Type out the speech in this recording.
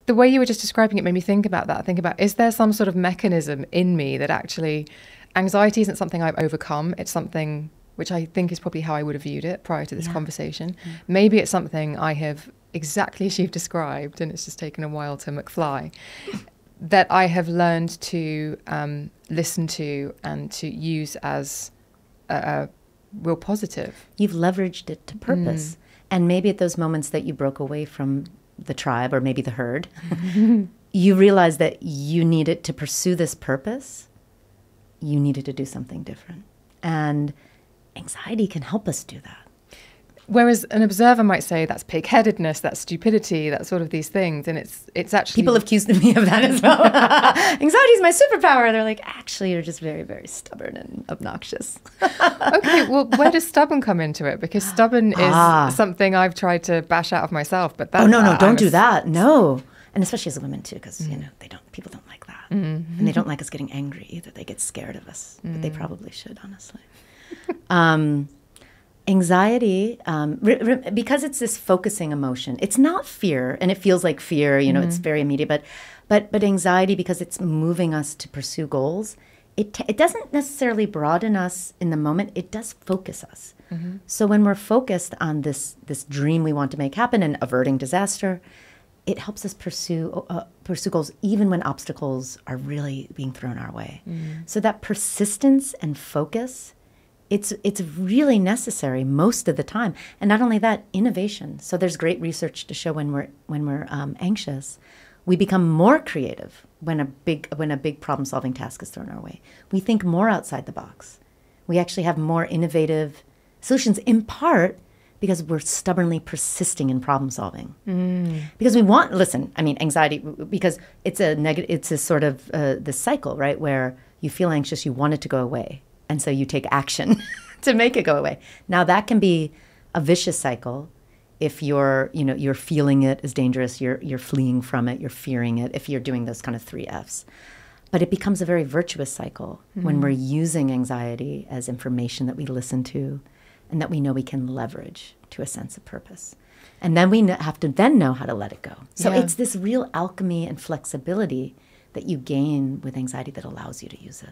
the way you were just describing it made me think about that. Think about, is there some sort of mechanism in me that actually, anxiety isn't something I've overcome. It's something which I think is probably how I would have viewed it prior to this conversation. Maybe it's something I have, exactly as you've described, and it's just taken a while to McFly, that I have learned to listen to and to use as a real positive. You've leveraged it to purpose. And maybe at those moments that you broke away from the tribe or maybe the herd, you realized that you needed to pursue this purpose. You needed to do something different. And anxiety can help us do that. Whereas an observer might say that's pig-headedness, that's stupidity, that's sort of these things. And it's actually... People have accused me of that as well. Anxiety is my superpower. They're like, actually, you're just very, very stubborn and obnoxious. Okay, well, where does stubborn come into it? Because stubborn is something I've tried to bash out of myself. But that's, no, don't do that. No. And especially as women, too, because, you know, people don't like that. And they don't like us getting angry either. They get scared of us. But they probably should, honestly. Anxiety, because it's this focusing emotion, it's not fear, and it feels like fear, you know, it's very immediate, but anxiety, because it's moving us to pursue goals, it doesn't necessarily broaden us in the moment, it does focus us. So when we're focused on this dream we want to make happen and averting disaster, it helps us pursue goals even when obstacles are really being thrown our way. So that persistence and focus, it's really necessary most of the time. And not only that, innovation. So there's great research to show when we're anxious, we become more creative when a big problem-solving task is thrown our way. We think more outside the box. We actually have more innovative solutions, in part because we're stubbornly persisting in problem solving. Because anxiety, because it's a sort of this cycle, right, where you feel anxious, you want it to go away. And so you take action to make it go away. Now that can be a vicious cycle if you're feeling it as dangerous, you're fleeing from it, you're fearing it, if you're doing those kind of 3 Fs. But it becomes a very virtuous cycle when we're using anxiety as information that we listen to and that we know we can leverage to a sense of purpose. And then we have to then know how to let it go. So it's this real alchemy and flexibility that you gain with anxiety that allows you to use it.